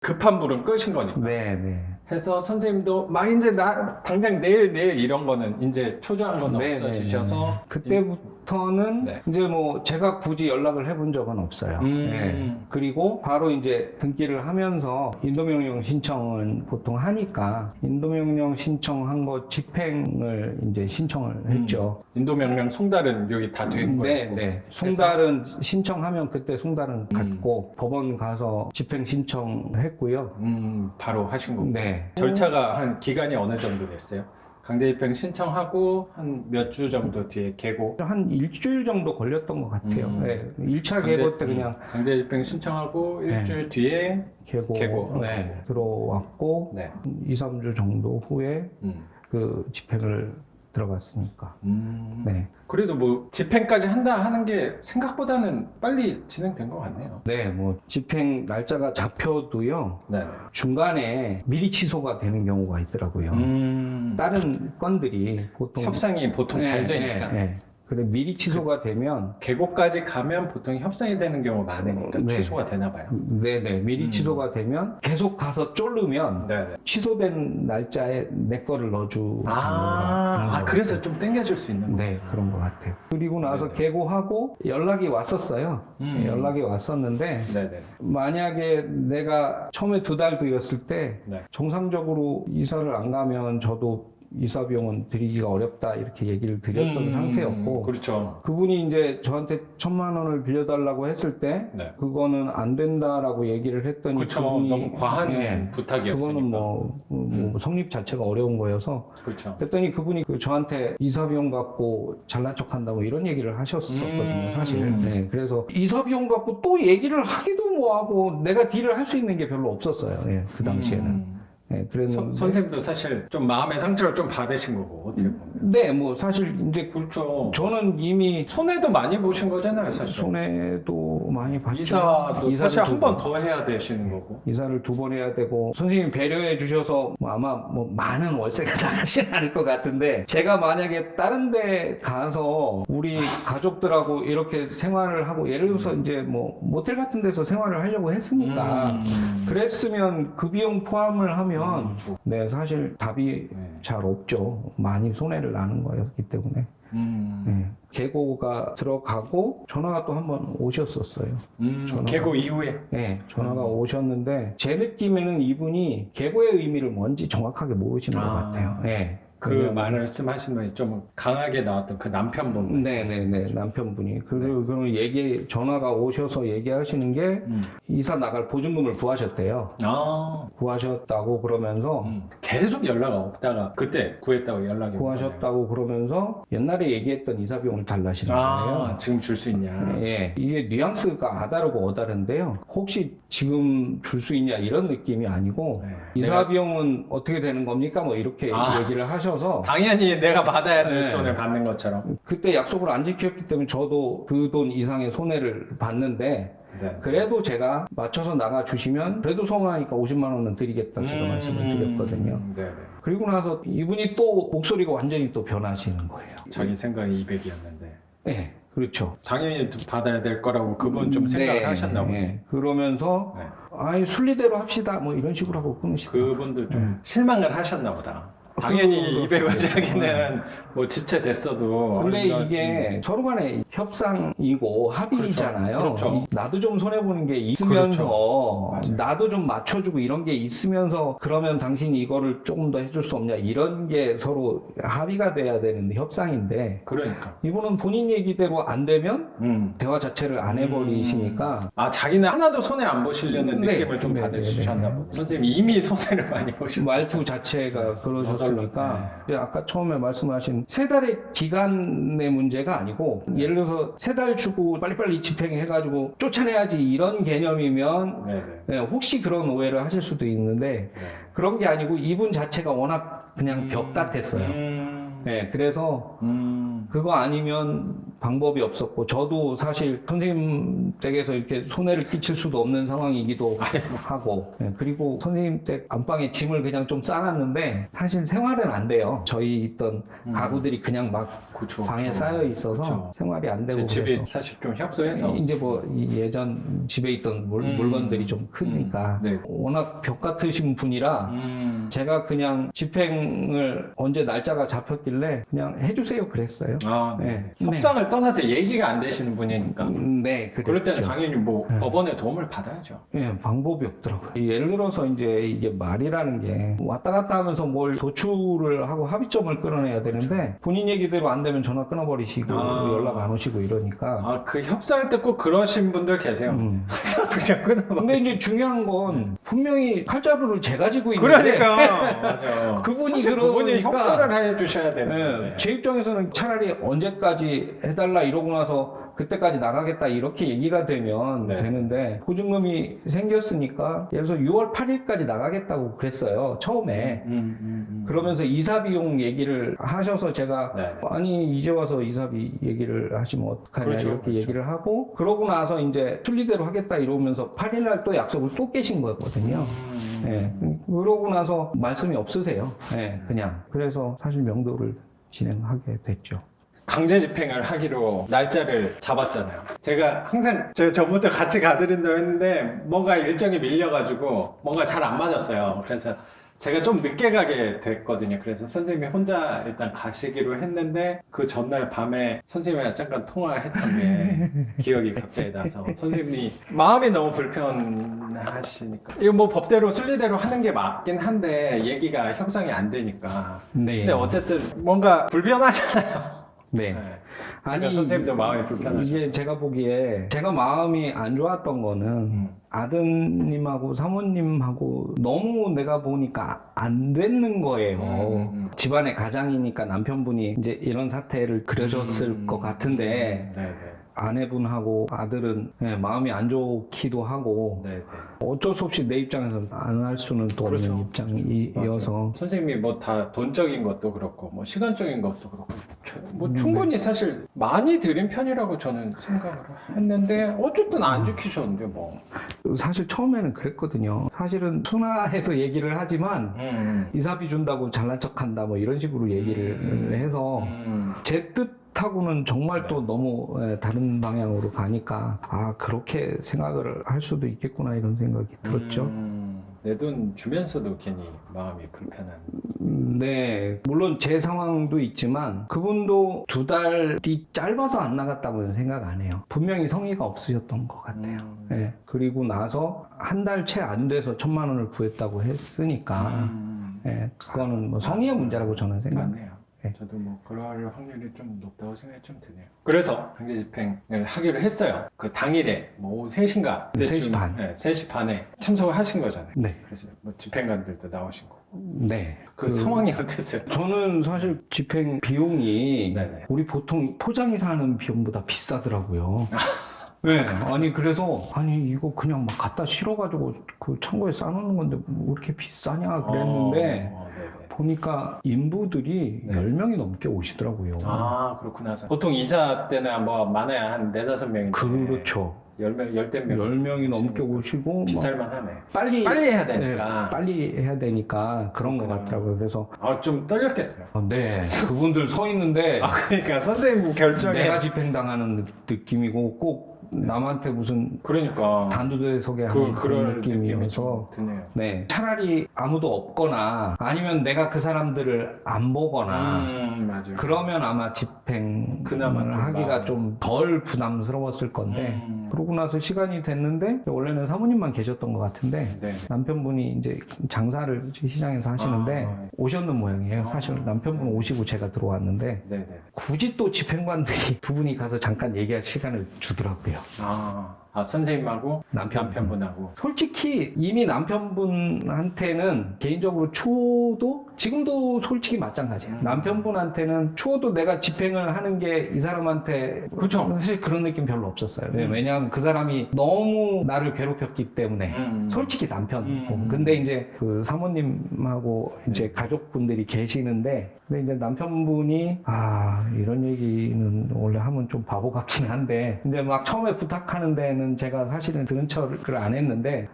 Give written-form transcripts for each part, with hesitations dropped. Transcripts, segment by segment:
급한 불은 끄신 거니까. 네. 해서 선생님도 막 이제 나 당장 내일 이런 거는 이제 초조한 건 없어지셔서 그때부터는 네. 이제 뭐 제가 굳이 연락을 해본 적은 없어요. 네. 그리고 바로 이제 등기를 하면서 인도명령 신청을 보통 하니까 인도명령 신청한 거 집행을 이제 신청을 했죠. 인도명령 송달은 여기 다 된 거예요. 네. 송달은 신청하면 그때 송달은 갔고 법원 가서 집행 신청했고요. 바로 하신 거고. 네. 절차가 한 기간이 어느 정도 됐어요? 강제집행 신청하고 한 몇 주 정도 뒤에 개고. 한 일주일 정도 걸렸던 것 같아요. 네. 1차 강제- 개고 때 그냥 강제집행 신청하고 일주일 뒤에 개고 네. 들어왔고 네. 2, 3주 정도 후에 음. 그 집행을 들어갔으니까. 네. 그래도 뭐 집행까지 한다 하는 게 생각보다는 빨리 진행된 것 같네요. 네, 뭐 집행 날짜가 잡혀도요. 네. 중간에 미리 취소가 되는 경우가 있더라고요. 다른 건들이 보통 협상이 보통 잘 되니까. 그래 미리 취소가 되면 개고까지 가면 보통 협상이 되는 경우 많으니까 네. 취소가 되나 봐요. 미리 취소가 되면 계속 가서 쫄르면 네네. 취소된 날짜에 내 거를 넣어주는 그래서 좀 땡겨줄 수 있는 거예요. 네, 그런 것 같아요. 그리고 나서 네네. 개고하고 연락이 왔었어요. 연락이 왔었는데 네네. 만약에 내가 처음에 2달 뒤였을 때 네. 정상적으로 이사를 안 가면 저도 이사 비용은 드리기가 어렵다 이렇게 얘기를 드렸던 상태였고 그렇죠. 그분이 이제 저한테 1,000만 원을 빌려달라고 했을 때 네. 그거는 안 된다라고 얘기를 했더니 그렇죠. 그분이 너무 과한 부탁이었으니까. 그거는 뭐 성립 자체가 어려운 거여서 그렇죠. 그랬더니 그분이 저한테 이사 비용 갖고 잘난 척한다고 이런 얘기를 하셨었거든요, 사실. 네, 그래서 이사 비용 갖고 또 얘기를 하기도 뭐하고 내가 딜을 할 수 있는 게 별로 없었어요. 예, 그 당시에는. 네, 그랬는데. 선생님도 사실 좀 마음의 상처를 좀 받으신 거고 어떻게 보면. 네, 뭐 사실 이제 그렇죠. 저는 이미 손해도 많이 보신 거잖아요, 사실. 손해도 많이 봤죠. 이사도 이사를 사실 두 한 번 더 해야 되시는 거고. 이사를 2번 해야 되고 선생님이 배려해 주셔서 뭐 아마 뭐 많은 월세가 나가진 않을 것 같은데 제가 만약에 다른 데 가서 우리 가족들하고 이렇게 생활을 하고 예를 들어서 이제 뭐 모텔 같은 데서 생활을 하려고 했으니까 그랬으면 그 비용 포함을 하면 네 사실 답이 잘 없죠. 많이 손해를 나는 거였기 때문에 네. 계고가 들어가고 전화가 또 한 번 오셨었어요. 개고 이후에. 네, 전화가 오셨는데 제 느낌에는 이분이 계고의 의미를 뭔지 정확하게 모르시는 것 같아요. 네. 그 말씀하신 분이 좀 강하게 나왔던 그 남편분. 네네네 남편분이 그럼 전화가 오셔서 얘기하시는 게 이사 나갈 보증금을 구하셨대요. 구하셨다고 그러면서 계속 연락 없다가 그때 구했다고 연락이 구하셨다고 그러면서 옛날에 얘기했던 이사 비용을 달라시는 거예요. 지금 줄 수 있냐. 예, 이게 뉘앙스가 아다르고 어다른데요. 혹시 지금 줄 수 있냐 이런 느낌이 아니고 이사 비용은 어떻게 되는 겁니까? 뭐 이렇게 얘기를 하셔서 당연히 내가 받아야 될 돈을 받는 것처럼. 그때 약속을 안 지켰기 때문에 저도 그 돈 이상의 손해를 봤는데 그래도 제가 맞춰서 나가 주시면 그래도 서운하니까 50만 원은 드리겠다 제가 말씀을 드렸거든요. 그리고 나서 이분이 또 목소리가 완전히 또 변하시는 거예요. 자기 생각이 200이었는데. 네, 그렇죠. 당연히 받아야 될 거라고 그분 좀 생각을 하셨나 보네. 네. 그러면서 아니 순리대로 합시다 뭐 이런 식으로 하고 끊으시더라고요. 그분도 좀 실망을 하셨나 보다. 당연히 200을 자기는 뭐 지체됐어도. 근데 이게 서로 간에 협상이고 합의잖아요. 그렇죠. 나도 좀 손해보는 게 있으면서 나도 좀 맞춰주고 이런 게 있으면서 그러면 당신이 이거를 조금 더 해줄 수 없냐 이런 게 서로 합의가 돼야 되는 협상인데 그러니까. 이분은 본인 얘기대로 안 되면 대화 자체를 안 해버리시니까 자기는 하나도 손해 안 보시려는 느낌을 좀 받으셨나 보다. 선생님이 이미 손해를 많이 보시고 말투 자체가 그러셨으니까 아까 처음에 말씀하신 3달의 기간의 문제가 아니고 예를 들어서 3달 주고 빨리빨리 집행해가지고 쫓아내야지 이런 개념이면 혹시 그런 오해를 하실 수도 있는데 그런 게 아니고 이분 자체가 워낙 그냥 벽 같았어요. 네, 그래서 그거 아니면 방법이 없었고 저도 사실 선생님 댁에서 이렇게 손해를 끼칠 수도 없는 상황이기도 하고 예, 그리고 선생님 댁 안방에 짐을 그냥 좀 싸놨는데 사실 생활은 안 돼요. 저희 있던 가구들이 그냥 막 그쵸, 방에 그쵸. 쌓여 있어서 그쵸. 생활이 안 되고 제 집이 그래서 사실 좀 협소해서 이제 뭐 예전 집에 있던 물건들이 좀 크니까 네. 워낙 벽 같으신 분이라 제가 그냥 집행을 언제 날짜가 잡혔길래 그냥 해주세요 그랬어요. 아, 네. 네. 협상을 떠나서 얘기가 안 되시는 분이니까 네, 그럴 때는 그랬죠. 당연히 뭐 법원의 도움을 받아야죠. 예, 방법이 없더라고요. 예를 들어서 이제 이게 말이라는 게 왔다 갔다 하면서 뭘 도출을 하고 합의점을 끌어내야 되는데 본인 얘기대로 안 되면 전화 끊어버리시고 연락 안 오시고 이러니까. 아, 그 협상을 듣고 그러신 분들 계세요. 그냥 끊어봐. 근데 이제 중요한 건 분명히 칼자루를 제가 지고 있는데 그러니까 맞아. 그분이 사실 그분이 그러니까 협조를 해주셔야 되는데. 예, 제 입장에서는 차라리 언제까지 해달라 이러고 나서 그때까지 나가겠다 이렇게 얘기가 되면 네. 되는데 보증금이 생겼으니까 예를 들어서 6월 8일까지 나가겠다고 그랬어요 처음에. 그러면서 이사 비용 얘기를 하셔서 제가 네. 아니 이제 와서 이사비 얘기를 하시면 어떡하냐 그렇죠, 이렇게 그렇죠. 얘기를 하고 그러고 나서 이제 순리대로 하겠다 이러면서 8일날 또 약속을 또 깨신 거거든요. 예, 그러고 나서 말씀이 없으세요. 예, 그냥 그래서 사실 명도를 진행하게 됐죠. 강제 집행을 하기로 날짜를 잡았잖아요. 제가 항상 저 전부터 같이 가드린다고 했는데 뭔가 일정이 밀려가지고 뭔가 잘 안 맞았어요. 그래서 제가 좀 늦게 가게 됐거든요. 그래서 선생님이 혼자 일단 가시기로 했는데 그 전날 밤에 선생님이랑 잠깐 통화했던 게 기억이 갑자기 나서 선생님이 마음이 너무 불편하시니까 이거 뭐 법대로 순리대로 하는 게 맞긴 한데 얘기가 협상이 안 되니까 네. 근데 어쨌든 뭔가 불편하잖아요. 네. 네. 그러니까 선생님도 마음이 불편하셨어요. 이게 제가 보기에 제가 마음이 안 좋았던 거는 아드님하고 사모님하고 너무 내가 보니까 안 되는 거예요. 집안의 가장이니까 남편분이 이제 이런 사태를 그려줬을 것 같은데 네네. 아내분하고 아들은 예, 마음이 안 좋기도 하고 네네. 어쩔 수 없이 내 입장에서 안 할 수는 또 그렇죠. 없는 입장이어서 맞아요. 선생님이 뭐 다 돈적인 것도 그렇고 뭐 시간적인 것도 그렇고 뭐 충분히 사실 많이 드린 편이라고 저는 생각을 했는데 어쨌든 안 지키셨는데 뭐. 사실 처음에는 그랬거든요. 사실은 순화해서 얘기를 하지만 이사비 준다고 잘난 척한다 뭐 이런 식으로 얘기를 해서 제 뜻하고는 정말 또 너무 다른 방향으로 가니까 아 그렇게 생각을 할 수도 있겠구나 이런 생각이 들었죠. 내 돈 주면서도 괜히 마음이 불편한. 네, 물론 제 상황도 있지만 그분도 2달이 짧아서 안 나갔다고는 생각 안 해요. 분명히 성의가 없으셨던 것 같아요. 네, 그리고 나서 한 달 채 안 돼서 1,000만 원을 구했다고 했으니까 네, 그거는 뭐 성의의 문제라고 저는 생각해요. 맞네요. 네. 저도 뭐 그럴 확률이 좀 높다고 생각이 좀 드네요. 그래서 강제 집행을 하기로 했어요. 그 당일에 뭐 오후 3시인가 3시 반. 네, 3시 반에 참석을 하신 거잖아요. 네. 그래서 뭐 집행관들도 나오신 거고. 네. 그 상황이 어땠어요? 저는 사실 집행 비용이 네네. 우리 보통 포장해서 하는 비용보다 비싸더라고요. 네, 아니 그래서 아니 이거 그냥 막 갖다 실어가지고 그 창고에 싸놓는 건데 뭐 이렇게 비싸냐 그랬는데 네네. 보니까 인부들이 네. 10명이 넘게 오시더라고요. 아, 그렇구나. 보통 이사 때는 뭐 많아야 한 4-5명인데 그렇죠. 10명, 10명 10명이 넘게 오시고 비쌀만 하네. 빨리 해야 되니까. 네, 빨리 해야 되니까 그런 것 그렇구나. 같더라고요. 그래서 좀 떨렸겠어요. 네, 그분들 서 있는데 그러니까 선생님 결정에 내가 집행당하는 느낌이고 꼭 남한테 무슨 그러니까 단두대 소개하는 그런 그럴 느낌이면서 느낌이 좀 드네요. 네, 차라리 아무도 없거나 아니면 내가 그 사람들을 안 보거나 맞아요. 그러면 아마 집행을 그나마 좀 하기가 마음이. 좀 덜 부담스러웠을 건데 그러고 나서 시간이 됐는데 원래는 사모님만 계셨던 것 같은데 네. 남편분이 이제 장사를 시장에서 하시는데 아, 네. 오셨는 모양이에요. 사실 남편분 오시고 제가 들어왔는데 네네. 굳이 또 집행관들이 두 분이 가서 잠깐 얘기할 시간을 주더라고요. 선생님하고 남편분. 남편분하고. 솔직히 이미 남편분한테는 개인적으로 추호도 지금도 솔직히 마찬가지예요. 남편분한테는 추워도 내가 집행을 하는 게 이 사람한테 그쵸. 사실 그런 느낌 별로 없었어요. 왜냐하면 그 사람이 너무 나를 괴롭혔기 때문에 솔직히 남편이고. 근데 이제 그 사모님하고 이제 가족분들이 계시는데 근데 이제 남편분이 이런 얘기는 원래 하면 좀 바보 같긴 한데 이제 막 처음에 부탁하는 데는 제가 사실은 들은 척을 안 했는데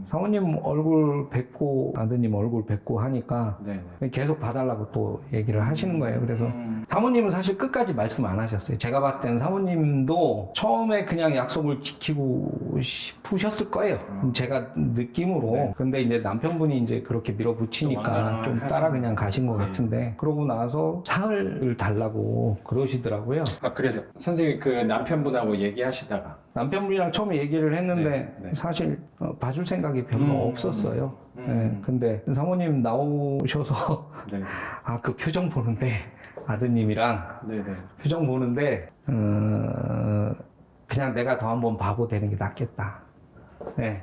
사모님 얼굴 뵙고 아드님 얼굴 뵙고 하니까 네. 계속 봐달라고 또 얘기를 하시는 거예요. 그래서 사모님은 사실 끝까지 말씀 안 하셨어요. 제가 봤을 때는 사모님도 처음에 그냥 약속을 지키고 싶으셨을 거예요. 제가 느낌으로. 네. 근데 이제 남편분이 이제 그렇게 밀어붙이니까 좀 따라 그냥 가신 것 같은데 그러고 나서 사흘을 달라고 그러시더라고요. 그래서 선생님 그 남편분하고 얘기하시다가 남편분이랑 처음에 얘기를 했는데 네. 사실 봐줄 생각이 별로 없었어요. 네, 근데 사모님 나오셔서 네. 그 표정 보는데 아드님이랑 네네. 표정 보는데 그냥 내가 더 한번 바보 되는 게 낫겠다. 네.